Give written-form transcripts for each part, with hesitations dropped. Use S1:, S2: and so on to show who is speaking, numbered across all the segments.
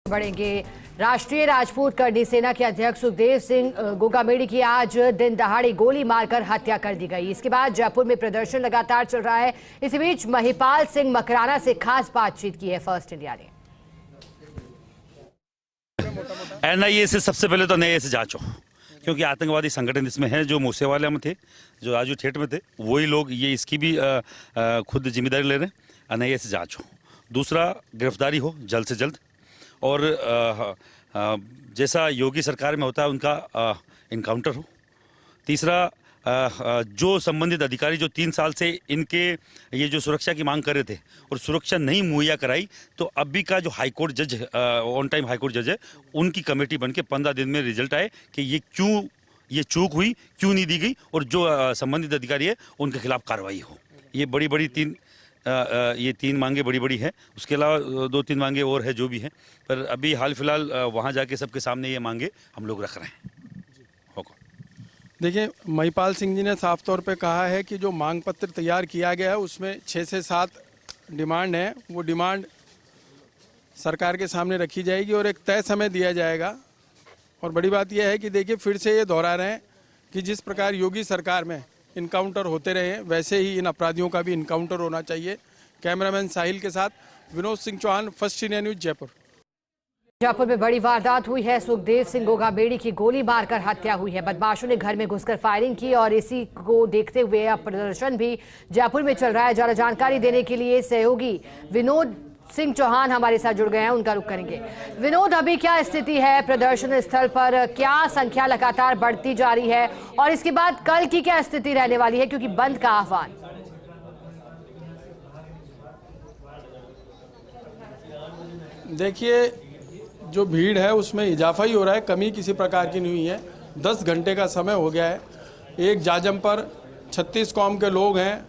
S1: बढ़ेंगे। राष्ट्रीय राजपूत करनी सेना के अध्यक्ष सुखदेव सिंह गोगामेडी की आज दिन दहाड़े गोली मारकर हत्या कर दी गई। इसके बाद जयपुर में प्रदर्शन लगातार चल रहा है। इसी बीच महिपाल सिंह मकराना से खास बातचीत की है फर्स्ट इंडिया ने।
S2: एनआईए से सबसे पहले तो एनआईए से जांच हो, क्योंकि आतंकवादी संगठन इसमें है जो मूसेवाले में थे, जो राजू ठेठ में थे, वही लोग ये इसकी भी खुद जिम्मेदारी ले रहे हैं। एनआईए से जांच हो। दूसरा, गिरफ्तारी हो जल्द से जल्द, और जैसा योगी सरकार में होता है उनका इनकाउंटर हो। तीसरा, जो संबंधित अधिकारी जो 3 साल से इनके ये जो सुरक्षा की मांग कर रहे थे और सुरक्षा नहीं मुहैया कराई, तो अभी का जो हाईकोर्ट जज ऑन टाइम हाईकोर्ट जज है, उनकी कमेटी बनके 15 दिन में रिजल्ट आए कि ये चूक हुई, क्यों नहीं दी गई, और जो संबंधित अधिकारी है उनके खिलाफ कार्रवाई हो। ये बड़ी 3 मांगे बड़ी है। उसके अलावा 2-3 मांगे और है जो भी है, पर अभी हाल फिलहाल वहाँ जाके सबके सामने ये मांगे हम लोग रख रहे हैं।
S3: देखिए, महिपाल सिंह जी ने साफ तौर पे कहा है कि जो मांग पत्र तैयार किया गया है उसमें 6 से 7 डिमांड है। वो डिमांड सरकार के सामने रखी जाएगी और एक तय समय दिया जाएगा। और बड़ी बात यह है कि देखिए, फिर से ये दोहरा रहे हैं कि जिस प्रकार योगी सरकार में इनकाउंटर होते रहे, वैसे ही इन अपराधियों का भी इनकाउंटर होना चाहिए। कैमरामैन साहिल के साथ Vinod Singh Chauhan, first India news, Jaipur.
S1: Jaipur में बड़ी वारदात हुई है। सुखदेव सिंह गोगामेडी की गोली मारकर हत्या हुई है। बदमाशों ने घर में घुसकर फायरिंग की और इसी को देखते हुए अब प्रदर्शन भी जयपुर में चल रहा है। ज्यादा जानकारी देने के लिए सहयोगी विनोद सिंह चौहान हमारे साथ जुड़ गए हैं, उनका रुख करेंगे। विनोद, अभी क्या स्थिति है प्रदर्शन स्थल पर? क्या संख्या लगातार बढ़ती जा रही है और इसके बाद कल की क्या स्थिति रहने वाली है, क्योंकि बंद का आह्वान?
S3: देखिए, जो भीड़ है उसमें इजाफा ही हो रहा है, कमी किसी प्रकार की नहीं हुई है। 10 घंटे का समय हो गया है। एक जाजम पर 36 कौम के लोग हैं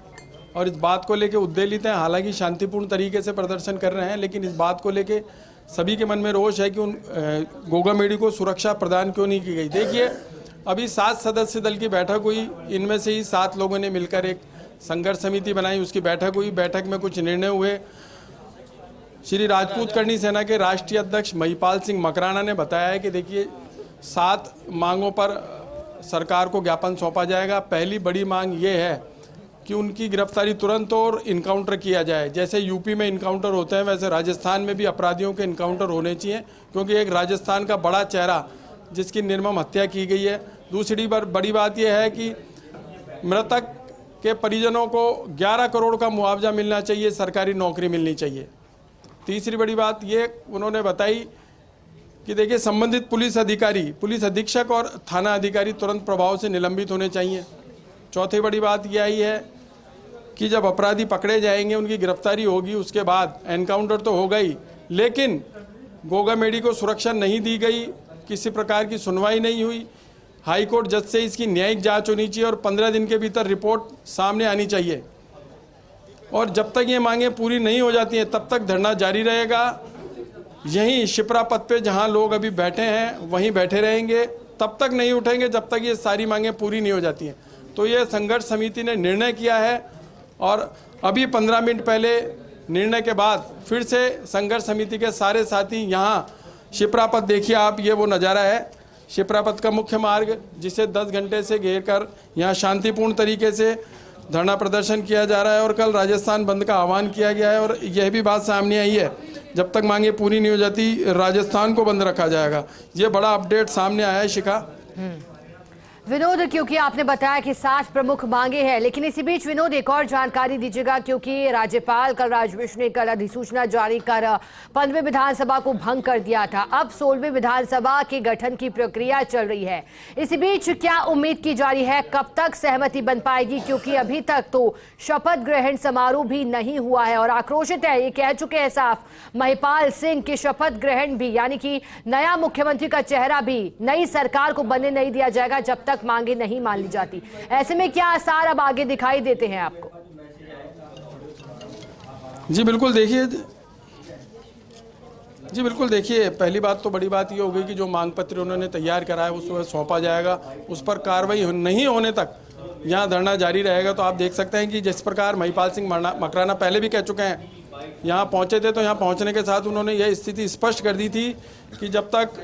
S3: और इस बात को लेके उद्वेलित हैं। हालांकि शांतिपूर्ण तरीके से प्रदर्शन कर रहे हैं, लेकिन इस बात को लेके सभी के मन में रोष है कि उन गोगामेडी को सुरक्षा प्रदान क्यों नहीं की गई। देखिए, अभी 7 सदस्य दल की बैठक हुई। इनमें से ही 7 लोगों ने मिलकर एक संघर्ष समिति बनाई, उसकी बैठक हुई। बैठक में कुछ निर्णय हुए। श्री राजपूत करनी सेना के राष्ट्रीय अध्यक्ष महिपाल सिंह मकराना ने बताया है कि देखिए, 7 मांगों पर सरकार को ज्ञापन सौंपा जाएगा। पहली बड़ी मांग ये है कि उनकी गिरफ्तारी तुरंत और इनकाउंटर किया जाए। जैसे यूपी में इनकाउंटर होते हैं, वैसे राजस्थान में भी अपराधियों के इनकाउंटर होने चाहिए, क्योंकि एक राजस्थान का बड़ा चेहरा जिसकी निर्मम हत्या की गई है। दूसरी बड़ी बात यह है कि मृतक के परिजनों को 11 करोड़ का मुआवजा मिलना चाहिए, सरकारी नौकरी मिलनी चाहिए। तीसरी बड़ी बात ये उन्होंने बताई कि देखिए, संबंधित पुलिस अधिकारी, पुलिस अधीक्षक और थाना अधिकारी तुरंत प्रभाव से निलंबित होने चाहिए। चौथी बड़ी बात यह आई है कि जब अपराधी पकड़े जाएंगे, उनकी गिरफ्तारी होगी, उसके बाद एनकाउंटर तो हो गई, लेकिन गोगामेडी को सुरक्षा नहीं दी गई, किसी प्रकार की सुनवाई नहीं हुई। हाईकोर्ट जज से इसकी न्यायिक जांच होनी चाहिए और 15 दिन के भीतर रिपोर्ट सामने आनी चाहिए। और जब तक ये मांगें पूरी नहीं हो जाती हैं, तब तक धरना जारी रहेगा। यहीं शिप्रा पथ पे जहां लोग अभी बैठे हैं वहीं बैठे रहेंगे, तब तक नहीं उठेंगे जब तक ये सारी मांगें पूरी नहीं हो जाती हैं। तो ये संघर्ष समिति ने निर्णय किया है और अभी 15 मिनट पहले निर्णय के बाद फिर से संघर्ष समिति के सारे साथी यहाँ शिप्रा पथ, देखिए आप, ये वो नज़ारा है शिप्रा पथ का मुख्य मार्ग, जिसे 10 घंटे से घेर कर यहाँ शांतिपूर्ण तरीके से धरना प्रदर्शन किया जा रहा है। और कल राजस्थान बंद का आह्वान किया गया है और यह भी बात सामने आई है, जब तक मांगे पूरी नहीं हो जाती राजस्थान को बंद रखा जाएगा। ये बड़ा अपडेट सामने आया है, शिखा।
S1: विनोद, क्योंकि आपने बताया कि 7 प्रमुख मांगे हैं, लेकिन इसी बीच विनोद एक और जानकारी दीजिएगा, क्योंकि राज्यपाल कलराज मिश्र ने कल अधिसूचना जारी कर 15वीं विधानसभा को भंग कर दिया था। अब 16वीं विधानसभा के गठन की प्रक्रिया चल रही है। इसी बीच क्या उम्मीद की जा रही है, कब तक सहमति बन पाएगी, क्योंकि अभी तक तो शपथ ग्रहण समारोह भी नहीं हुआ है और आक्रोशित है, ये कह चुके हैं साफ महिपाल सिंह की शपथ ग्रहण भी, यानी कि नया मुख्यमंत्री का चेहरा भी नई सरकार को बनने नहीं दिया जाएगा जब तक मांगे नहीं मान ली जाती। ऐसे में क्या आसार अब आगे दिखाई देते हैं आपको?
S3: जी बिल्कुल, देखिए, पहली बात तो बड़ी बात ये हो गई कि जो मांग पत्र उन्होंने तैयार करा है उसको सौंपा जाएगा। उस पर कार्रवाई नहीं होने तक यहाँ धरना जारी रहेगा। तो आप देख सकते हैं कि जिस प्रकार महिपाल सिंह मकराना पहले भी कह चुके हैं यहाँ पहुँचे थे तो यहाँ पहुँचने के साथ उन्होंने यह स्थिति स्पष्ट कर दी थी कि जब तक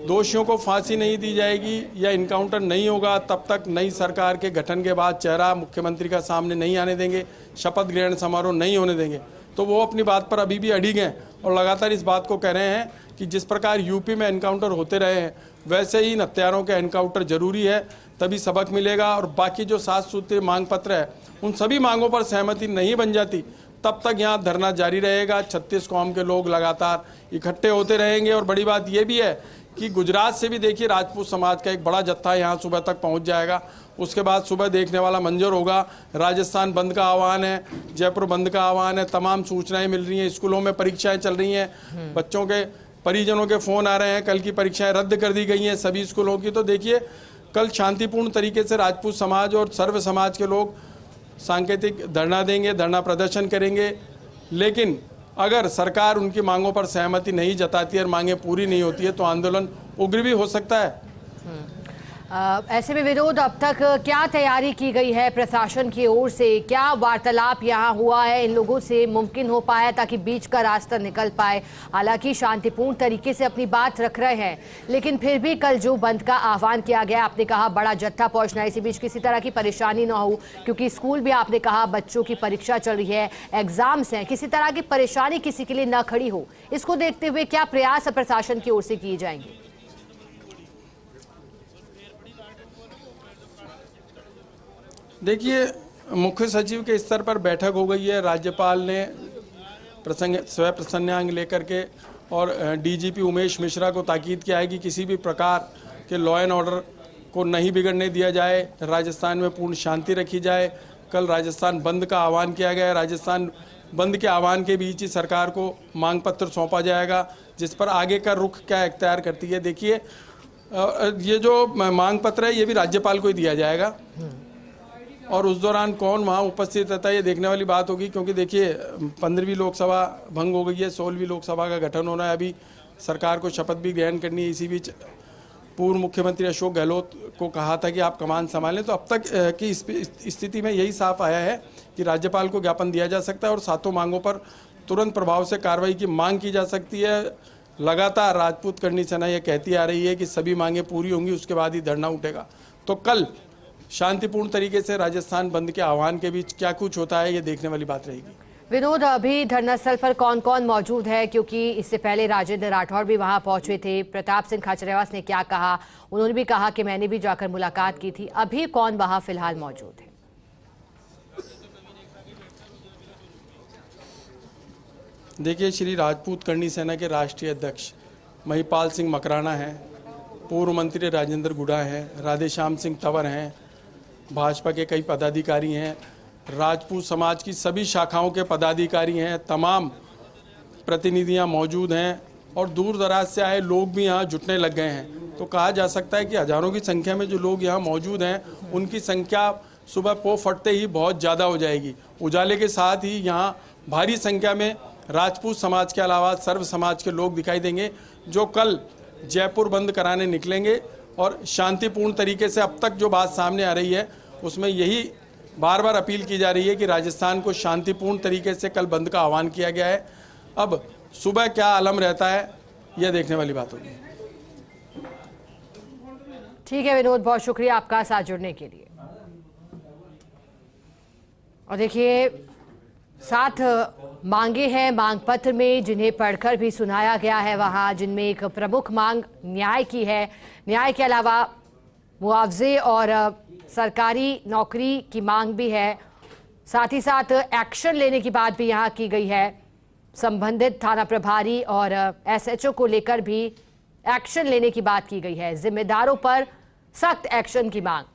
S3: दोषियों को फांसी नहीं दी जाएगी या इनकाउंटर नहीं होगा तब तक नई सरकार के गठन के बाद चेहरा मुख्यमंत्री का सामने नहीं आने देंगे, शपथ ग्रहण समारोह नहीं होने देंगे। तो वो अपनी बात पर अभी भी अड़िग हैं और लगातार इस बात को कह रहे हैं कि जिस प्रकार यूपी में एनकाउंटर होते रहे हैं वैसे ही इन हत्यारों के एनकाउंटर जरूरी है, तभी सबक मिलेगा। और बाकी जो 7 सूत्रीय मांग पत्र है उन सभी मांगों पर सहमति नहीं बन जाती तब तक यहाँ धरना जारी रहेगा। 36 कौम के लोग लगातार इकट्ठे होते रहेंगे। और बड़ी बात यह भी है कि गुजरात से भी देखिए राजपूत समाज का एक बड़ा जत्था यहाँ सुबह तक पहुँच जाएगा। उसके बाद सुबह देखने वाला मंजर होगा। राजस्थान बंद का आह्वान है, जयपुर बंद का आह्वान है, तमाम सूचनाएं मिल रही हैं, स्कूलों में परीक्षाएं चल रही हैं, बच्चों के परिजनों के फ़ोन आ रहे हैं, कल की परीक्षाएं रद्द कर दी गई हैं सभी स्कूलों की। तो देखिए कल शांतिपूर्ण तरीके से राजपूत समाज और सर्व समाज के लोग सांकेतिक धरना देंगे, धरना प्रदर्शन करेंगे। लेकिन अगर सरकार उनकी मांगों पर सहमति नहीं जताती और मांगें पूरी नहीं होती है तो आंदोलन उग्र भी हो सकता है।
S1: ऐसे में विनोद, अब तक क्या तैयारी की गई है प्रशासन की ओर से? क्या वार्तालाप यहाँ हुआ है, इन लोगों से मुमकिन हो पाया ताकि बीच का रास्ता निकल पाए? हालांकि शांतिपूर्ण तरीके से अपनी बात रख रहे हैं, लेकिन फिर भी कल जो बंद का आह्वान किया गया, आपने कहा बड़ा जत्था पहुंचना, इसी बीच किसी तरह की परेशानी ना हो, क्योंकि स्कूल भी आपने कहा बच्चों की परीक्षा चल रही है, एग्जाम्स हैं, किसी तरह की परेशानी किसी के लिए न खड़ी हो, इसको देखते हुए क्या प्रयास प्रशासन की ओर से किए जाएंगे?
S3: देखिए मुख्य सचिव के स्तर पर बैठक हो गई है। राज्यपाल ने स्वयं प्रसन्नांग लेकर के और डीजीपी उमेश मिश्रा को ताकीद किया है कि किसी भी प्रकार के लॉ एंड ऑर्डर को नहीं बिगड़ने दिया जाए, राजस्थान में पूर्ण शांति रखी जाए। कल राजस्थान बंद का आह्वान किया गया है। राजस्थान बंद के आह्वान के बीच ही सरकार को मांग पत्र सौंपा जाएगा, जिस पर आगे का रुख क्या इख्तियार करती है। देखिए ये जो मांग पत्र है ये भी राज्यपाल को ही दिया जाएगा और उस दौरान कौन वहाँ उपस्थित रहता है ये देखने वाली बात होगी, क्योंकि देखिए 15वीं लोकसभा भंग हो गई है, 16वीं लोकसभा का गठन होना है, अभी सरकार को शपथ भी ग्रहण करनी है। इसी बीच पूर्व मुख्यमंत्री अशोक गहलोत को कहा था कि आप कमान संभालें। तो अब तक की स्थिति में यही साफ आया है कि राज्यपाल को ज्ञापन दिया जा सकता है और 7 मांगों पर तुरंत प्रभाव से कार्रवाई की मांग की जा सकती है। लगातार राजपूत करनी सेना ये कहती आ रही है कि सभी मांगें पूरी होंगी उसके बाद ही धरना उठेगा। तो कल शांतिपूर्ण तरीके से राजस्थान बंद के आह्वान के बीच क्या कुछ होता है ये देखने वाली बात रहेगी।
S1: विनोद, अभी धरना स्थल पर कौन कौन मौजूद है? क्योंकि इससे पहले राजेंद्र राठौर भी वहां पहुंचे थे। प्रताप सिंह खाचरियावास ने क्या कहा? उन्होंने भी कहा कि मैंने भी जाकर मुलाकात की थी। अभी कौन वहां फिलहाल मौजूद है?
S3: देखिए श्री राजपूत करनी सेना के राष्ट्रीय अध्यक्ष महिपाल सिंह मकराना हैं, पूर्व मंत्री राजेंद्र गुड़ा हैं, राधेश्याम सिंह तंवर हैं, भाजपा के कई पदाधिकारी हैं, राजपूत समाज की सभी शाखाओं के पदाधिकारी हैं, तमाम प्रतिनिधियां मौजूद हैं और दूर दराज से आए लोग भी यहां जुटने लग गए हैं। तो कहा जा सकता है कि हजारों की संख्या में जो लोग यहां मौजूद हैं उनकी संख्या सुबह पो फटते ही बहुत ज़्यादा हो जाएगी। उजाले के साथ ही यहाँ भारी संख्या में राजपूत समाज के अलावा सर्व समाज के लोग दिखाई देंगे, जो कल जयपुर बंद कराने निकलेंगे। और शांतिपूर्ण तरीके से अब तक जो बात सामने आ रही है उसमें यही बार बार अपील की जा रही है कि राजस्थान को शांतिपूर्ण तरीके से कल बंद का आह्वान किया गया है। अब सुबह क्या आलम रहता है यह देखने वाली बात होगी।
S1: ठीक है विनोद, बहुत शुक्रिया आपका साथ जुड़ने के लिए। और देखिए 7 मांगे हैं मांग पत्र में, जिन्हें पढ़कर भी सुनाया गया है वहां, जिनमें एक प्रमुख मांग न्याय की है। न्याय के अलावा मुआवजे और सरकारी नौकरी की मांग भी है। साथ ही साथ एक्शन लेने की बात भी यहाँ की गई है। संबंधित थाना प्रभारी और एसएचओ को लेकर भी एक्शन लेने की बात की गई है। जिम्मेदारों पर सख्त एक्शन की मांग।